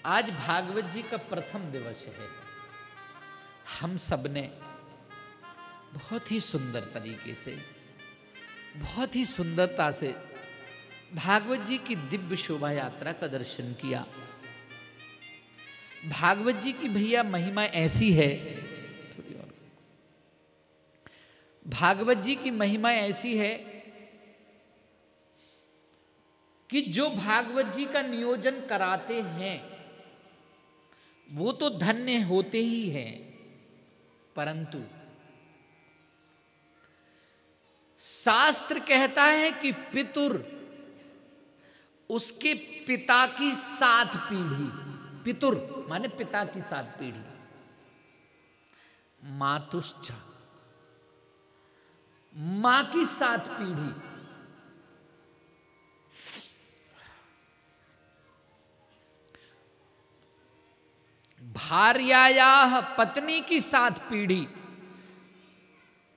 आज भागवत जी का प्रथम दिवस है। हम सब ने बहुत ही सुंदर तरीके से, बहुत ही सुंदरता से भागवत जी की दिव्य शोभा यात्रा का दर्शन किया। भागवत जी की भैया महिमा ऐसी है, थोड़ी और, भागवत जी की महिमा ऐसी है कि जो भागवत जी का नियोजन कराते हैं वो तो धन्य होते ही हैं, परंतु शास्त्र कहता है कि पितुर उसके पिता की 7 पीढ़ी, पितुर माने पिता की 7 पीढ़ी, मातुश्च मां की 7 पीढ़ी, भार्यायाः पत्नी की 7 पीढ़ी,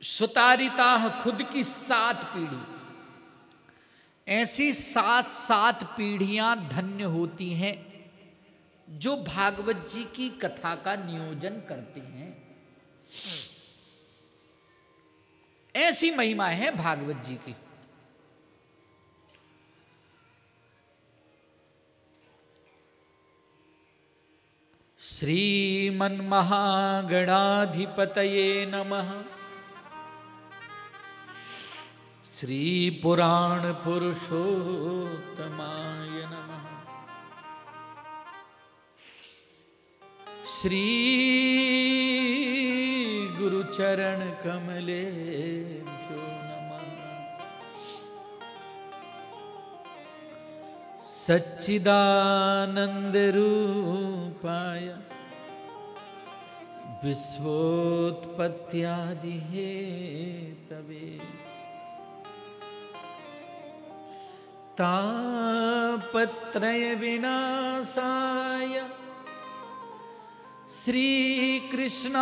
सुतारिताः खुद की 7 पीढ़ी, ऐसी 7 पीढ़ियां धन्य होती हैं जो भागवत जी की कथा का नियोजन करते हैं। ऐसी महिमा है भागवत जी की। श्रीमन्महागणाधिपतये नमः। श्री पुराण पुरुषोत्तमाय नमः। श्री गुरुचरण कमलेभ्यो नमः। सच्चिदानंद रूपाय विश्वोत्पत्त्यादि हेतवे तापत्रय विनाशाय श्री कृष्णाय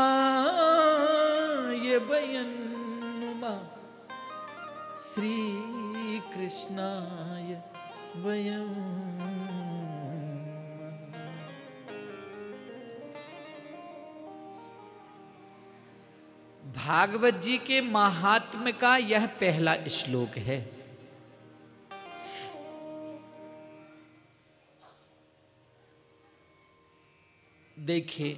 वयं नमः। श्री कृष्णाय वयं भागवत जी के महात्म्य का यह पहला श्लोक है। देखिए,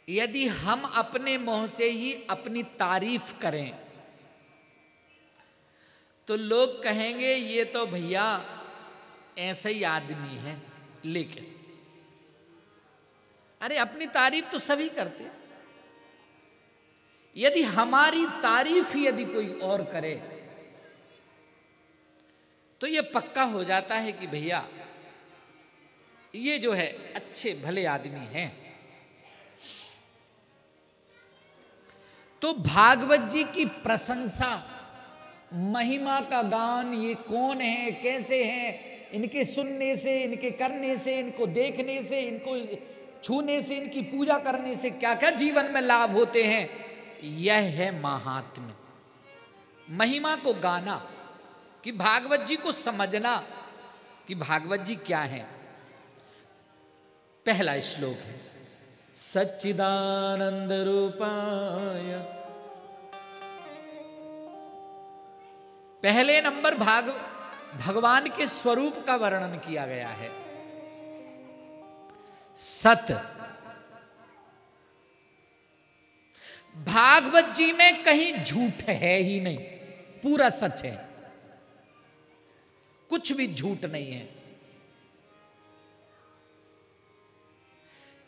यदि हम अपने मुंह से ही अपनी तारीफ करें तो लोग कहेंगे ये तो भैया ऐसा ही आदमी है। लेकिन अरे अपनी तारीफ तो सभी करते हैं। यदि हमारी तारीफ यदि कोई और करे तो यह पक्का हो जाता है कि भैया ये जो है अच्छे भले आदमी हैं। तो भागवत जी की प्रशंसा, महिमा का गान, ये कौन है, कैसे हैं, इनके सुनने से, इनके करने से, इनको देखने से, इनको छूने से, इनकी पूजा करने से क्या क्या जीवन में लाभ होते हैं, यह है महात्म्य। महिमा को गाना, कि भागवत जी को समझना कि भागवत जी क्या है। पहला श्लोक है सच्चिदानंद रूपाय। पहले नंबर भगवान के स्वरूप का वर्णन किया गया है। सत, भागवत जी में कहीं झूठ है ही नहीं, पूरा सच है, कुछ भी झूठ नहीं है।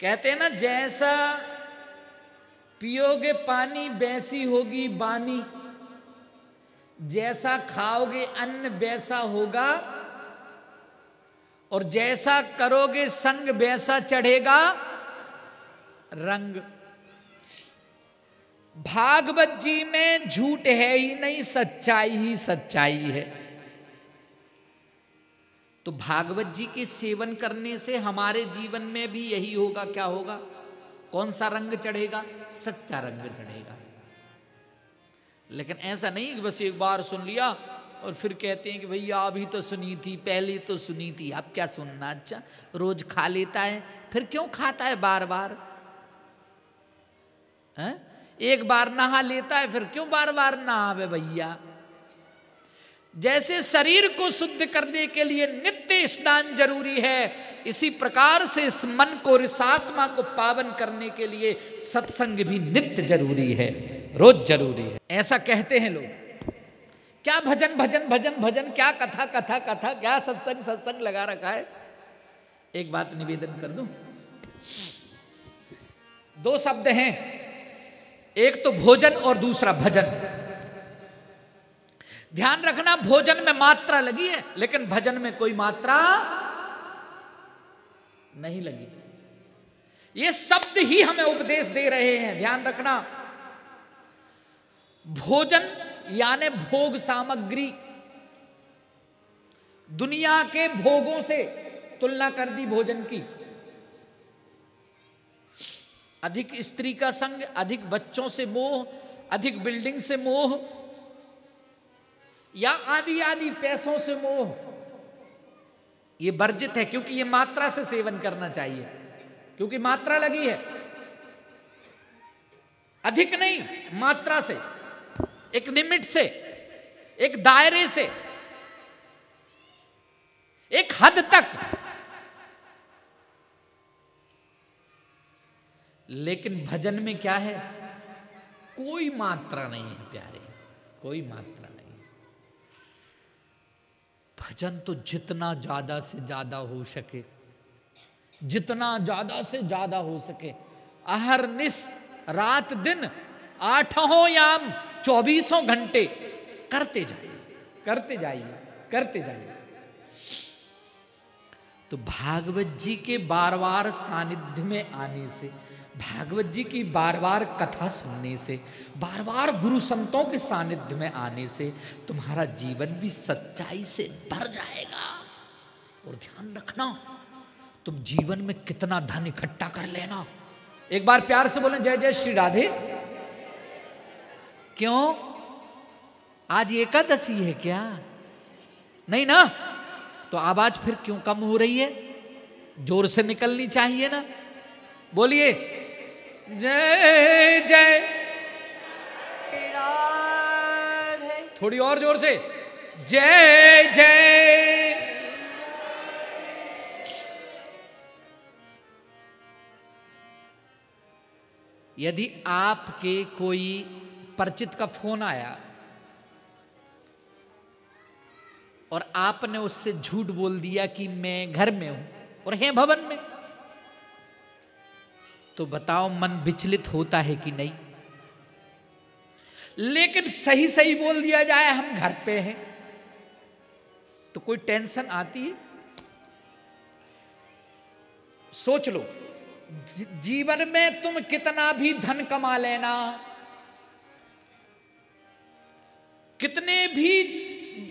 कहते हैं ना, जैसा पियोगे पानी वैसी होगी बानी, जैसा खाओगे अन्न वैसा होगा, और जैसा करोगे संग वैसा चढ़ेगा रंग। भागवत जी में झूठ है ही नहीं, सच्चाई ही सच्चाई है। तो भागवत जी के सेवन करने से हमारे जीवन में भी यही होगा। क्या होगा? कौन सा रंग चढ़ेगा? सच्चा रंग चढ़ेगा। लेकिन ऐसा नहीं कि बस एक बार सुन लिया और फिर कहते हैं कि भैया अभी तो सुनी थी, पहले तो सुनी थी, अब क्या सुनना। अच्छा, रोज खा लेता है, फिर क्यों खाता है बार बार? है? एक बार नहा लेता है, फिर क्यों बार बार नहावे भैया? जैसे शरीर को शुद्ध करने के लिए नित्य स्नान जरूरी है, इसी प्रकार से इस मन को, इस आत्मा को पावन करने के लिए सत्संग भी नित्य जरूरी है, रोज जरूरी है। ऐसा कहते हैं लोग। क्या भजन भजन भजन भजन, क्या कथा कथा कथा, क्या सत्संग सत्संग लगा रखा है। एक बात निवेदन कर दूं, दो शब्द हैं, एक तो भोजन और दूसरा भजन। ध्यान रखना, भोजन में मात्रा लगी है, लेकिन भजन में कोई मात्रा नहीं लगी। ये शब्द ही हमें उपदेश दे रहे हैं, ध्यान रखना। भोजन यानी भोग सामग्री, दुनिया के भोगों से तुलना कर दी भोजन की। अधिक स्त्री का संग, अधिक बच्चों से मोह, अधिक बिल्डिंग से मोह, या आदि आदि पैसों से मोह, ये वर्जित है, क्योंकि ये मात्रा से सेवन करना चाहिए, क्योंकि मात्रा लगी है। अधिक नहीं, मात्रा से, एक लिमिट से, एक दायरे से, एक हद तक। लेकिन भजन में क्या है? कोई मात्रा नहीं है प्यारे, कोई मात्रा नहीं। भजन तो जितना ज्यादा से ज्यादा हो सके, जितना ज्यादा से ज्यादा हो सके, अहरनिश रात दिन, आठों याम 24 घंटे करते जाइए, करते जाइए, करते जाइए। तो भागवत जी के बार बार सानिध्य में आने से, भागवत जी की बार बार कथा सुनने से, बार बार गुरु संतों के सानिध्य में आने से तुम्हारा जीवन भी सच्चाई से भर जाएगा। और ध्यान रखना, तुम जीवन में कितना धन इकट्ठा कर लेना। एक बार प्यार से बोलें जय जय श्री राधे। क्यों? आज एकादशी है क्या? नहीं ना? तो आवाज फिर क्यों कम हो रही है? जोर से निकलनी चाहिए ना। बोलिए जय जय राधे। थोड़ी और जोर से, जय जय। यदि आपके कोई परिचित का फोन आया और आपने उससे झूठ बोल दिया कि मैं घर में हूं और है भवन में, तो बताओ मन विचलित होता है कि नहीं? लेकिन सही सही बोल दिया जाए हम घर पे हैं, तो कोई टेंशन आती है? सोच लो, जीवन में तुम कितना भी धन कमा लेना, कितने भी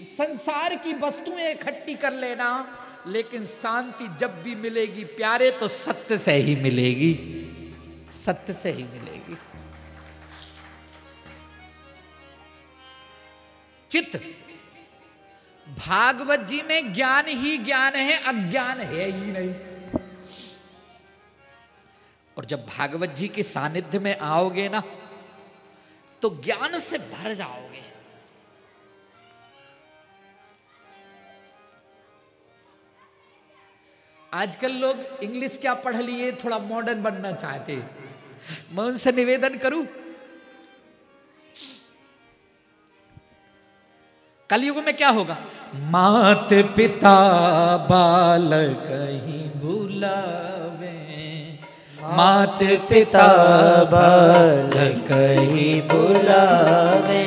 संसार की वस्तुएं इकट्ठी कर लेना, लेकिन शांति जब भी मिलेगी प्यारे तो सत्य से ही मिलेगी, सत्य से ही मिलेगी। चित्त भागवत जी में ज्ञान ही ज्ञान है, अज्ञान है ही नहीं। और जब भागवत जी के सानिध्य में आओगे ना, तो ज्ञान से भर जाओगे। आजकल लोग इंग्लिश क्या पढ़ लिए, थोड़ा मॉडर्न बनना चाहते। मैं उनसे निवेदन करूं, कलयुग में क्या होगा? मात पिता बालक ही बुलावे, मात पिता बालक ही बुलावे,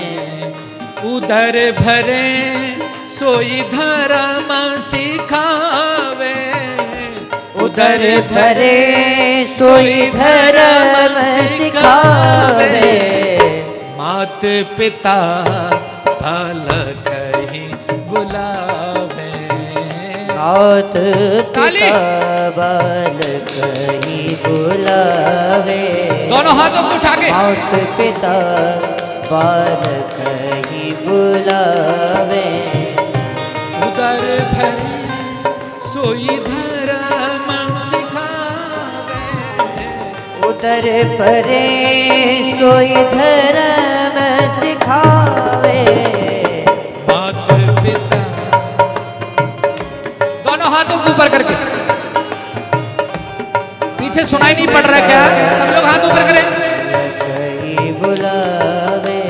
उदर भरे सोई धर्म सिखावे, उदर भरे सोई धर्म सिखावे, मात पिता बालक ही बुलावे, मात पिता बालक ही बुलावे, दोनों हाथों को उठा के, मात पिता बालक ही बुलावे। उदर भरे सोई धर्म सिखावे। उदर परे सोई धर्म सिखावे। मात पिता दोनों हाथों को ऊपर करके, पीछे सुनाई नहीं पड़ रहा क्या? सब लोग हाथ ऊपर करें। कहीं बुलावे।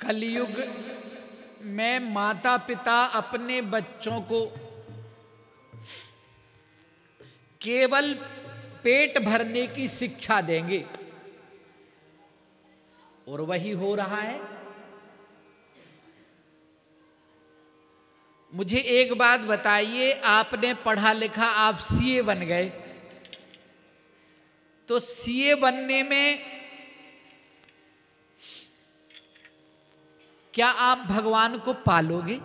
कलयुग में माता पिता अपने बच्चों को केवल पेट भरने की शिक्षा देंगे, और वही हो रहा है। मुझे एक बात बताइए, आपने पढ़ा लिखा, आप सीए बन गए, तो सीए बनने में क्या आप भगवान को पालोगे?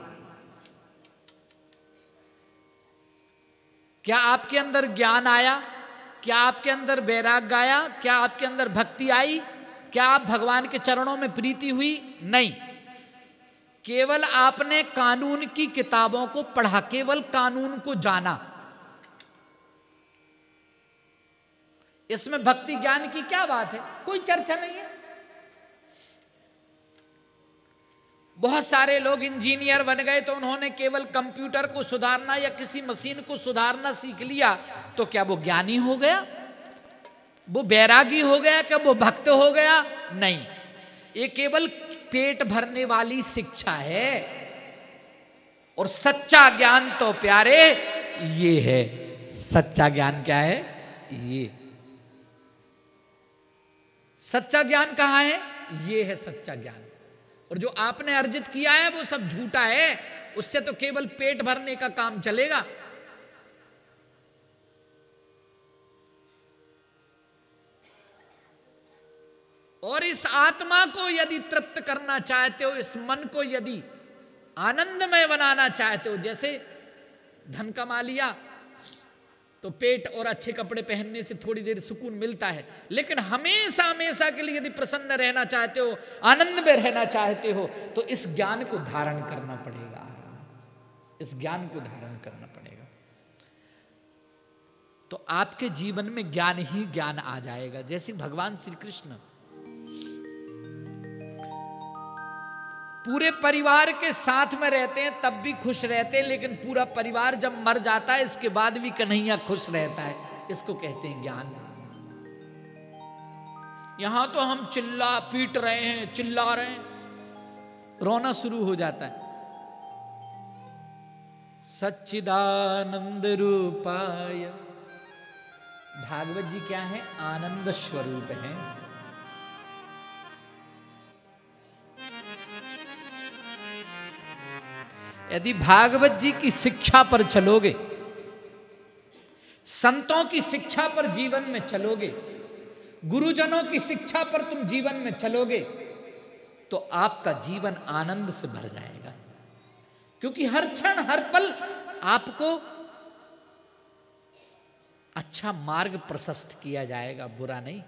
क्या आपके अंदर ज्ञान आया? क्या आपके अंदर वैराग्य आया? क्या आपके अंदर भक्ति आई? क्या आप भगवान के चरणों में प्रीति हुई? नहीं। केवल आपने कानून की किताबों को पढ़ा, केवल कानून को जाना। इसमें भक्ति ज्ञान की क्या बात है? कोई चर्चा नहीं है। बहुत सारे लोग इंजीनियर बन गए तो उन्होंने केवल कंप्यूटर को सुधारना या किसी मशीन को सुधारना सीख लिया, तो क्या वो ज्ञानी हो गया? वो बैरागी हो गया? क्या वो भक्त हो गया? नहीं। ये केवल पेट भरने वाली शिक्षा है। और सच्चा ज्ञान तो प्यारे ये है। सच्चा ज्ञान क्या है? ये सच्चा ज्ञान कहां है? ये है सच्चा ज्ञान। और जो आपने अर्जित किया है वो सब झूठा है। उससे तो केवल पेट भरने का काम चलेगा। और इस आत्मा को यदि तृप्त करना चाहते हो, इस मन को यदि आनंदमय बनाना चाहते हो, जैसे धन कमा लिया तो पेट और अच्छे कपड़े पहनने से थोड़ी देर सुकून मिलता है, लेकिन हमेशा हमेशा के लिए यदि प्रसन्न रहना चाहते हो, आनंद में रहना चाहते हो, तो इस ज्ञान को धारण करना पड़ेगा। इस ज्ञान को धारण करना पड़ेगा, तो आपके जीवन में ज्ञान ही ज्ञान आ जाएगा। जैसे भगवान श्री कृष्ण पूरे परिवार के साथ में रहते हैं तब भी खुश रहते हैं, लेकिन पूरा परिवार जब मर जाता है इसके बाद भी कन्हैया खुश रहता है। इसको कहते हैं ज्ञान। यहां तो हम चिल्ला पीट रहे हैं, चिल्ला रहे हैं, रोना शुरू हो जाता है। सच्चिदानंद रूपाय, भागवत जी क्या है? आनंद स्वरूप है। यदि भागवत जी की शिक्षा पर चलोगे, संतों की शिक्षा पर जीवन में चलोगे, गुरुजनों की शिक्षा पर तुम जीवन में चलोगे, तो आपका जीवन आनंद से भर जाएगा। क्योंकि हर क्षण हर पल आपको अच्छा मार्ग प्रशस्त किया जाएगा, बुरा नहीं।